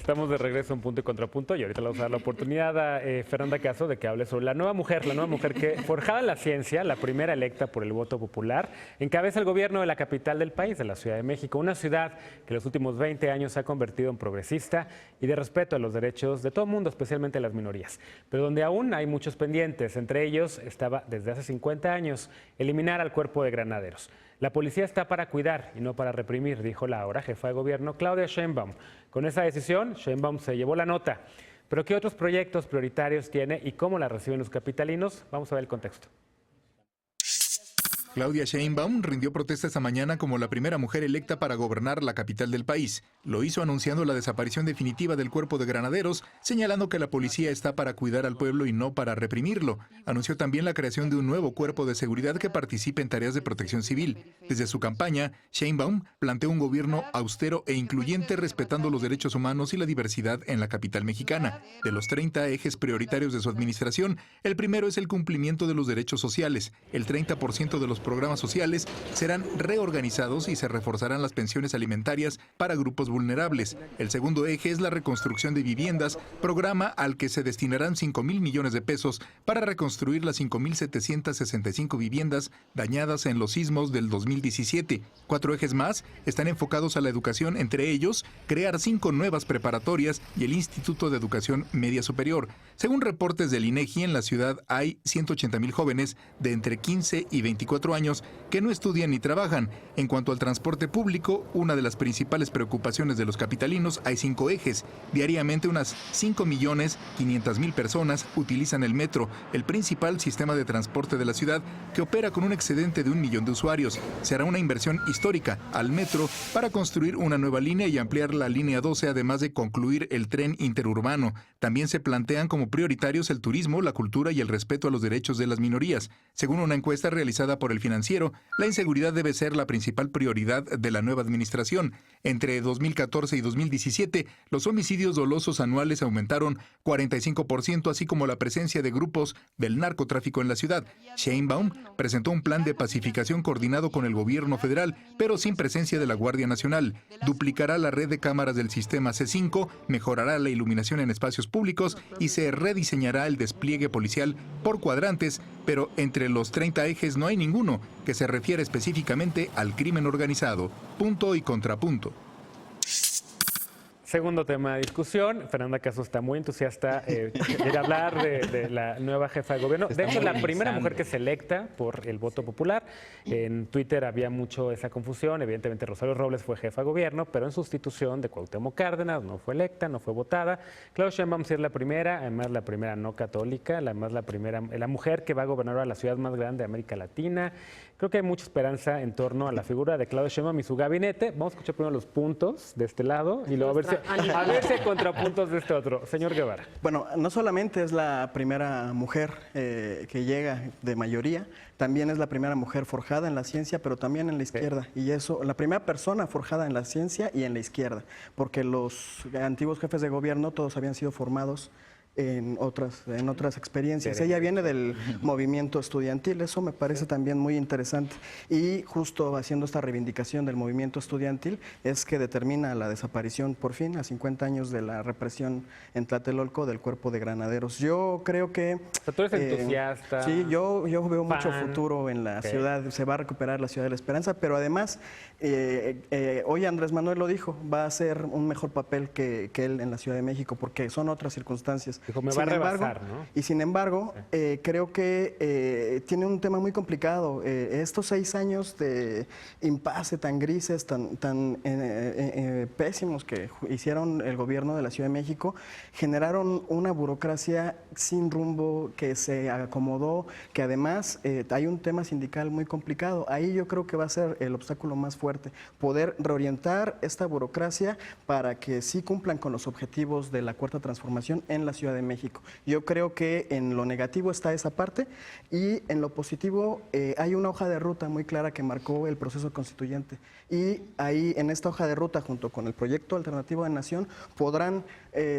Estamos de regreso en Punto y Contrapunto y ahorita le vamos a dar la oportunidad a Fernanda Caso de que hable sobre la nueva mujer que, forjada en la ciencia, la primera electa por el voto popular, encabeza el gobierno de la capital del país, de la Ciudad de México, una ciudad que en los últimos 20 años se ha convertido en progresista y de respeto a los derechos de todo el mundo, especialmente a las minorías, pero donde aún hay muchos pendientes. Entre ellos estaba desde hace 50 años eliminar al cuerpo de granaderos. La policía está para cuidar y no para reprimir, dijo la ahora jefa de gobierno Claudia Sheinbaum. Con esa decisión, Sheinbaum se llevó la nota. Pero ¿qué otros proyectos prioritarios tiene y cómo la reciben los capitalinos? Vamos a ver el contexto. Claudia Sheinbaum rindió protesta esta mañana como la primera mujer electa para gobernar la capital del país. Lo hizo anunciando la desaparición definitiva del cuerpo de granaderos, señalando que la policía está para cuidar al pueblo y no para reprimirlo. Anunció también la creación de un nuevo cuerpo de seguridad que participe en tareas de protección civil. Desde su campaña, Sheinbaum planteó un gobierno austero e incluyente respetando los derechos humanos y la diversidad en la capital mexicana. De los 30 ejes prioritarios de su administración, el primero es el cumplimiento de los derechos sociales. El 30% de los programas sociales serán reorganizados y se reforzarán las pensiones alimentarias para grupos vulnerables. El segundo eje es la reconstrucción de viviendas, programa al que se destinarán 5,000 millones de pesos para reconstruir las 5,765 viviendas dañadas en los sismos del 2017. 4 ejes más están enfocados a la educación, entre ellos crear 5 nuevas preparatorias y el Instituto de Educación Media Superior. Según reportes del INEGI, en la ciudad hay 180,000 jóvenes de entre 15 y 24 años que no estudian ni trabajan. En cuanto al transporte público, una de las principales preocupaciones de los capitalinos, hay 5 ejes. Diariamente unas 5,500,000 personas utilizan el metro, el principal sistema de transporte de la ciudad, que opera con un excedente de 1 millón de usuarios. Se hará una inversión histórica al metro para construir una nueva línea y ampliar la línea 12, además de concluir el tren interurbano. También se plantean como prioritarios el turismo, la cultura y el respeto a los derechos de las minorías. Según una encuesta realizada por El Financiero, la inseguridad debe ser la principal prioridad de la nueva administración. Entre 2014 y 2017, los homicidios dolosos anuales aumentaron 45%, así como la presencia de grupos del narcotráfico en la ciudad. Sheinbaum presentó un plan de pacificación coordinado con el gobierno federal, pero sin presencia de la Guardia Nacional. Duplicará la red de cámaras del sistema C5, mejorará la iluminación en espacios públicos y se rediseñará el despliegue policial por cuadrantes, pero entre los 30 ejes no hay ninguno que se refiere específicamente al crimen organizado. Punto y contrapunto. Segundo tema de discusión. Fernanda Caso está muy entusiasta de hablar de la nueva jefa de gobierno. De hecho, la primera mujer que se electa por el voto popular. En Twitter había mucho esa confusión. Evidentemente, Rosario Robles fue jefa de gobierno, pero en sustitución de Cuauhtémoc Cárdenas, no fue electa, no fue votada. Claudia Sheinbaum sí es la primera, además la primera no católica, además la mujer que va a gobernar a la ciudad más grande de América Latina. Creo que hay mucha esperanza en torno a la figura de Claudia Sheinbaum y su gabinete. Vamos a escuchar primero los puntos de este lado y luego a ver si hay contrapuntos de este otro. Señor Guevara. Bueno, no solamente es la primera mujer que llega de mayoría, también es la primera mujer forjada en la ciencia, pero también en la izquierda. Y eso, la primera persona forjada en la ciencia y en la izquierda, porque los antiguos jefes de gobierno todos habían sido formados en otras experiencias. Ella viene del movimiento estudiantil, eso me parece también muy interesante. Y justo haciendo esta reivindicación del movimiento estudiantil es que determina la desaparición, por fin, a 50 años de la represión en Tlatelolco del cuerpo de granaderos. Yo creo que... O sea, tú eres entusiasta. Sí, yo veo mucho futuro en la ciudad, se va a recuperar la ciudad de la esperanza, pero además, hoy Andrés Manuel lo dijo, va a hacer un mejor papel que él en la Ciudad de México, porque son otras circunstancias. Dijo, me va a rebasar, ¿no? Y sin embargo, creo que tiene un tema muy complicado. Estos 6 años de impasse tan grises, tan pésimos que hicieron el gobierno de la Ciudad de México, generaron una burocracia sin rumbo que se acomodó, que además hay un tema sindical muy complicado. Ahí yo creo que va a ser el obstáculo más fuerte, poder reorientar esta burocracia para que sí cumplan con los objetivos de la Cuarta Transformación en la Ciudad Ciudad de México. Yo creo que en lo negativo está esa parte y en lo positivo hay una hoja de ruta muy clara que marcó el proceso constituyente. Y ahí en esta hoja de ruta, junto con el proyecto alternativo de nación, podrán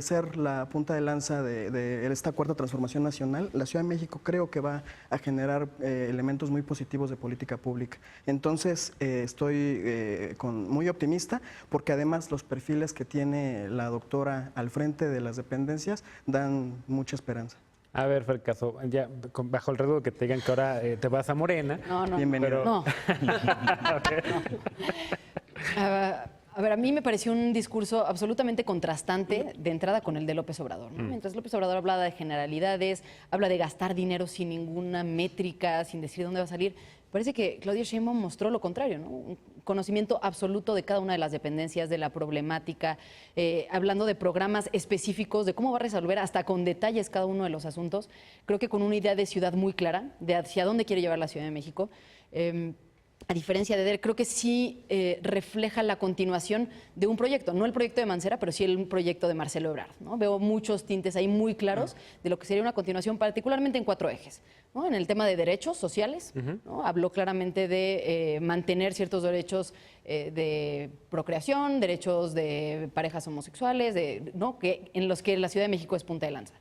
ser la punta de lanza de esta cuarta transformación nacional. La Ciudad de México creo que va a generar elementos muy positivos de política pública. Entonces estoy muy optimista porque además los perfiles que tiene la doctora al frente de las dependencias dan mucha esperanza. A ver, Fer Caso, ya bajo el riesgo de que te digan que ahora te vas a Morena. No. Bienvenido. No. A ver, a mí me pareció un discurso absolutamente contrastante de entrada con el de López Obrador, ¿no? Mientras López Obrador hablaba de generalidades, habla de gastar dinero sin ninguna métrica, sin decir dónde va a salir, parece que Claudia Sheinbaum mostró lo contrario, ¿no? Un conocimiento absoluto de cada una de las dependencias, de la problemática, hablando de programas específicos, de cómo va a resolver hasta con detalles cada uno de los asuntos. Creo que con una idea de ciudad muy clara, de hacia dónde quiere llevar la Ciudad de México. A diferencia de EDER, creo que sí refleja la continuación de un proyecto, no el proyecto de Mancera, pero sí el proyecto de Marcelo Ebrard, ¿no? Veo muchos tintes ahí muy claros de lo que sería una continuación, particularmente en 4 ejes, ¿no? En el tema de derechos sociales, ¿no? Habló claramente de mantener ciertos derechos de procreación, derechos de parejas homosexuales, ¿no? En los que la Ciudad de México es punta de lanza.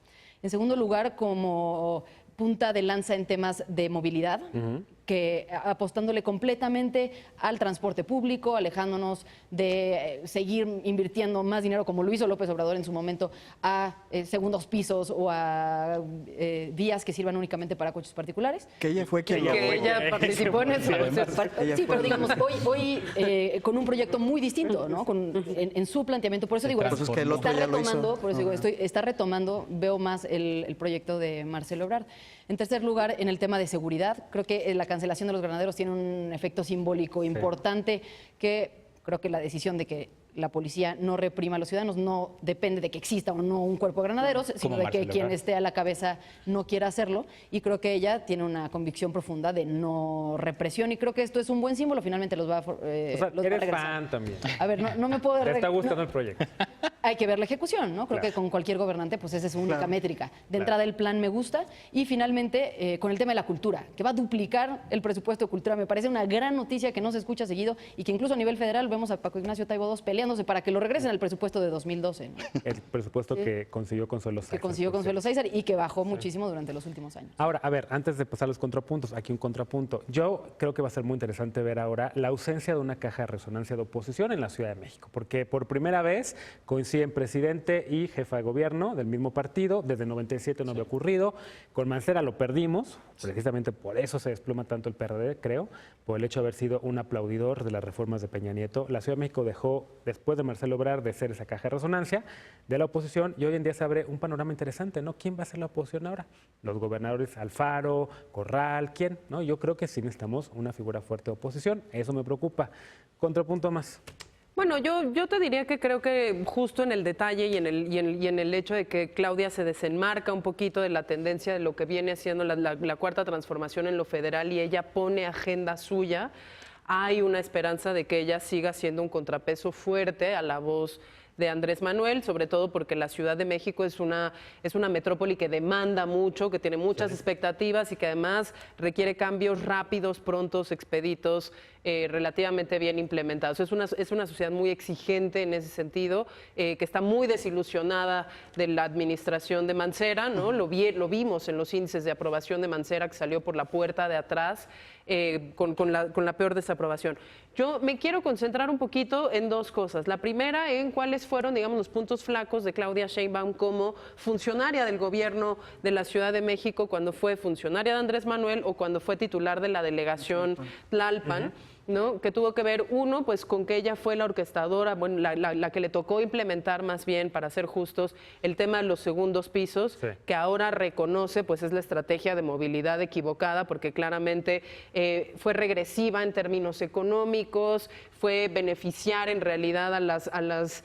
En segundo lugar, como punta de lanza en temas de movilidad, que apostándole completamente al transporte público, alejándonos de seguir invirtiendo más dinero, como lo hizo López Obrador en su momento, a segundos pisos o a vías que sirvan únicamente para coches particulares. Que ella fue quien Que ella participó en eso. Sí, pero digamos, hoy con un proyecto muy distinto, ¿no? En su planteamiento. Por eso digo, está retomando, veo más el proyecto de Marcelo Ebrard. En tercer lugar, en el tema de seguridad, creo que la cancelación de los granaderos tiene un efecto simbólico importante, que creo que la decisión de que la policía no reprima a los ciudadanos no depende de que exista o no un cuerpo de granaderos, sino de que quien esté a la cabeza no quiera hacerlo. Y creo que ella tiene una convicción profunda de no represión y creo que esto es un buen símbolo. Finalmente los va a eres fan también. A ver, no me puedo... ¿Te está gustando el proyecto? Hay que ver la ejecución, ¿no? Creo que con cualquier gobernante, pues esa es su única métrica. De entrada, el plan me gusta. Y finalmente, con el tema de la cultura, que va a duplicar el presupuesto de cultura. Me parece una gran noticia que no se escucha seguido y que incluso a nivel federal vemos a Paco Ignacio Taibo II peleándose para que lo regresen al presupuesto de 2012, ¿no? El presupuesto que consiguió Consuelo Sáizar. Que consiguió Consuelo Sáizar y que bajó muchísimo durante los últimos años. Ahora, a ver, antes de pasar a los contrapuntos, aquí un contrapunto. Yo creo que va a ser muy interesante ver ahora la ausencia de una caja de resonancia de oposición en la Ciudad de México, porque por primera vez coinciden presidente y jefa de gobierno del mismo partido. Desde el 97 no había ocurrido. Con Mancera lo perdimos, precisamente por eso se desploma tanto el PRD, creo, por el hecho de haber sido un aplaudidor de las reformas de Peña Nieto. La Ciudad de México dejó, después de Marcelo Ebrard, de ser esa caja de resonancia de la oposición, y hoy en día se abre un panorama interesante, ¿no? ¿Quién va a ser la oposición ahora? Los gobernadores Alfaro, Corral, ¿quién? ¿No? Yo creo que sí necesitamos una figura fuerte de oposición, eso me preocupa. Contrapunto más. Bueno, yo te diría que creo que justo en el detalle y en el hecho de que Claudia se desenmarca un poquito de la tendencia de lo que viene haciendo la cuarta transformación en lo federal y ella pone agenda suya, hay una esperanza de que ella siga siendo un contrapeso fuerte a la voz de Andrés Manuel, sobre todo porque la Ciudad de México es una metrópoli que demanda mucho, que tiene muchas expectativas y que además requiere cambios rápidos, prontos, expeditos, relativamente bien implementados. Es una sociedad muy exigente en ese sentido, que está muy desilusionada de la administración de Mancera, ¿no? Lo vimos en los índices de aprobación de Mancera, que salió por la puerta de atrás, con la peor desaprobación. Yo me quiero concentrar un poquito en dos cosas. La primera, en cuáles fueron, digamos, los puntos flacos de Claudia Sheinbaum como funcionaria del gobierno de la Ciudad de México cuando fue funcionaria de Andrés Manuel o cuando fue titular de la delegación Tlalpan. ¿No? Que tuvo que ver, uno, pues con que ella fue la orquestadora, bueno, la que le tocó implementar más bien, para ser justos, el tema de los segundos pisos, que ahora reconoce, pues es la estrategia de movilidad equivocada, porque claramente fue regresiva en términos económicos, fue beneficiar en realidad a las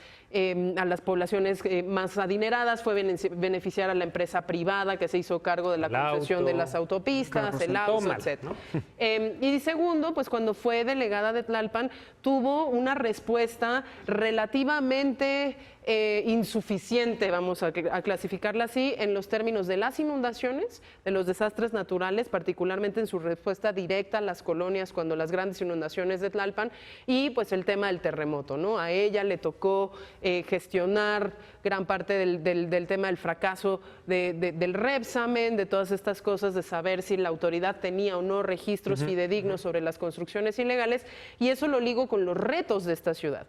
poblaciones más adineradas, fue beneficiar a la empresa privada que se hizo cargo de la concesión de las autopistas, el auto, etc. ¿No? Y segundo, pues cuando fue delegada de Tlalpan, tuvo una respuesta relativamente insuficiente, vamos a clasificarla así, en los términos de las inundaciones, de los desastres naturales, particularmente en su respuesta directa a las colonias cuando las grandes inundaciones de Tlalpan, y pues el tema del terremoto, ¿no? A ella le tocó gestionar gran parte del tema del fracaso del Repsamen, de todas estas cosas, de saber si la autoridad tenía o no registros fidedignos sobre las construcciones ilegales, y eso lo ligo con los retos de esta ciudad.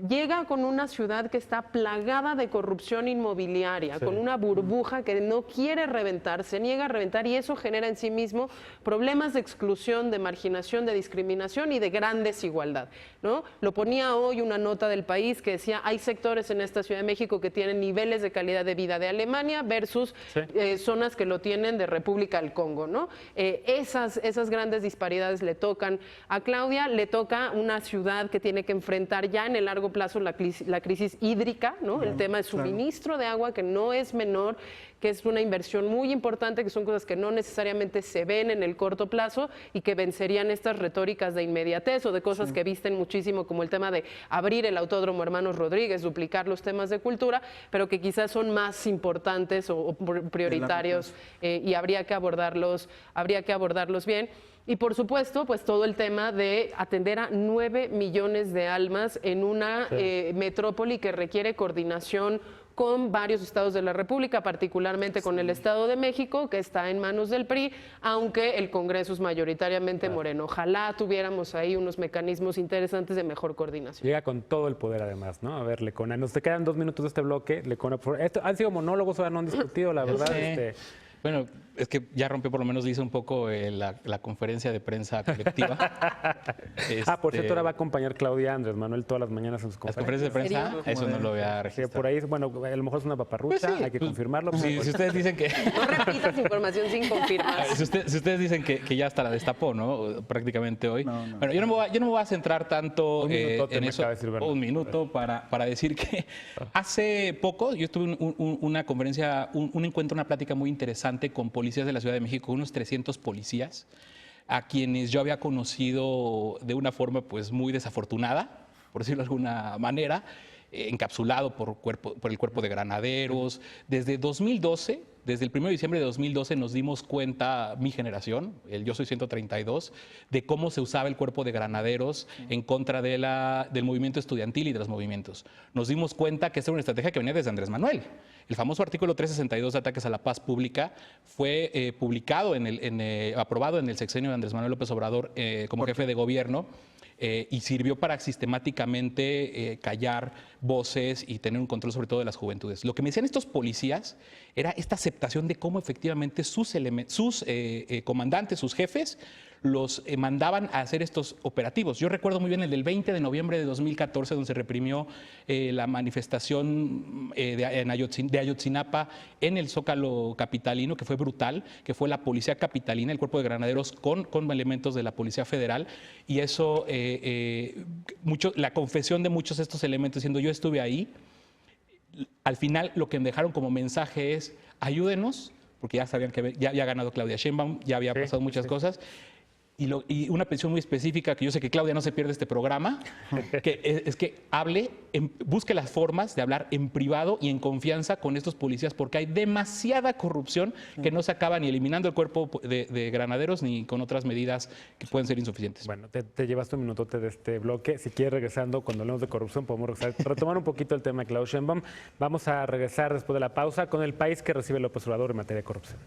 Llega con una ciudad que está plagada de corrupción inmobiliaria, con una burbuja que no quiere reventar, se niega a reventar, y eso genera en sí mismo problemas de exclusión, de marginación, de discriminación y de gran desigualdad, ¿no? Lo ponía hoy una nota del País que decía, hay sectores en esta Ciudad de México que tienen niveles de calidad de vida de Alemania versus zonas que lo tienen de República del Congo, ¿no? Esas grandes disparidades le tocan a Claudia, le toca una ciudad que tiene que enfrentar ya en el largo plazo la crisis hídrica, ¿no? El tema de suministro de agua, que no es menor, que es una inversión muy importante, que son cosas que no necesariamente se ven en el corto plazo y que vencerían estas retóricas de inmediatez o de cosas que visten muchísimo, como el tema de abrir el Autódromo Hermanos Rodríguez, duplicar los temas de cultura, pero que quizás son más importantes o prioritarios, y habría que abordarlos bien. Y por supuesto, pues todo el tema de atender a 9 millones de almas en una metrópoli que requiere coordinación con varios estados de la República, particularmente con el Estado de México, que está en manos del PRI, aunque el Congreso es mayoritariamente moreno. Ojalá tuviéramos ahí unos mecanismos interesantes de mejor coordinación. Llega con todo el poder además, ¿no? A ver, Lecona, nos te quedan 2 minutos de este bloque. Lecona, esto han sido monólogos, ahora no han discutido, la verdad. Bueno, es que ya rompió, por lo menos dice un poco la conferencia de prensa colectiva. Por cierto, ahora va a acompañar Claudia Andrés Manuel todas las mañanas en sus Las conferencias. conferencias de prensa, eso no lo había registrado. Sí, por ahí, bueno, a lo mejor es una paparrucha, hay que confirmarlo. Si ustedes dicen que... No repitas información sin confirmar. Si ustedes dicen que ya hasta la destapó, ¿no? Prácticamente hoy. Bueno, yo no me voy a centrar tanto en eso. Un minuto para decir que hace poco yo tuve una conferencia, un encuentro, una plática muy interesante con policías de la Ciudad de México, unos 300 policías, a quienes yo había conocido de una forma pues muy desafortunada, por decirlo de alguna manera, encapsulado por el Cuerpo de Granaderos. Desde 2012, desde el 1 de diciembre de 2012 nos dimos cuenta, mi generación, el Yo Soy 132, de cómo se usaba el Cuerpo de Granaderos en contra del movimiento estudiantil y de los movimientos. Nos dimos cuenta que esta era una estrategia que venía desde Andrés Manuel. El famoso artículo 362 de ataques a la paz pública fue publicado, aprobado en el sexenio de Andrés Manuel López Obrador como jefe de gobierno. Y sirvió para sistemáticamente callar voces y tener un control sobre todo de las juventudes. Lo que me decían estos policías era esta aceptación de cómo efectivamente sus comandantes, sus jefes, los mandaban a hacer estos operativos. Yo recuerdo muy bien el del 20 de noviembre de 2014, donde se reprimió la manifestación de Ayotzinapa en el Zócalo capitalino, que fue brutal, que fue la policía capitalina, el Cuerpo de Granaderos con elementos de la Policía Federal, y eso, la confesión de muchos de estos elementos diciendo yo estuve ahí. Al final lo que me dejaron como mensaje es ayúdenos, porque ya sabían que ya había ganado Claudia Sheinbaum, ya había pasado muchas cosas. Y una petición muy específica, que yo sé que Claudia no se pierde este programa, que es que busque las formas de hablar en privado y en confianza con estos policías, porque hay demasiada corrupción que no se acaba ni eliminando el Cuerpo de Granaderos ni con otras medidas que pueden ser insuficientes. Bueno, te llevaste un minutote de este bloque. Si quieres, regresando, cuando hablemos de corrupción, podemos retomar un poquito el tema de Claudia Sheinbaum. Vamos a regresar después de la pausa con el país que recibe López Obrador en materia de corrupción.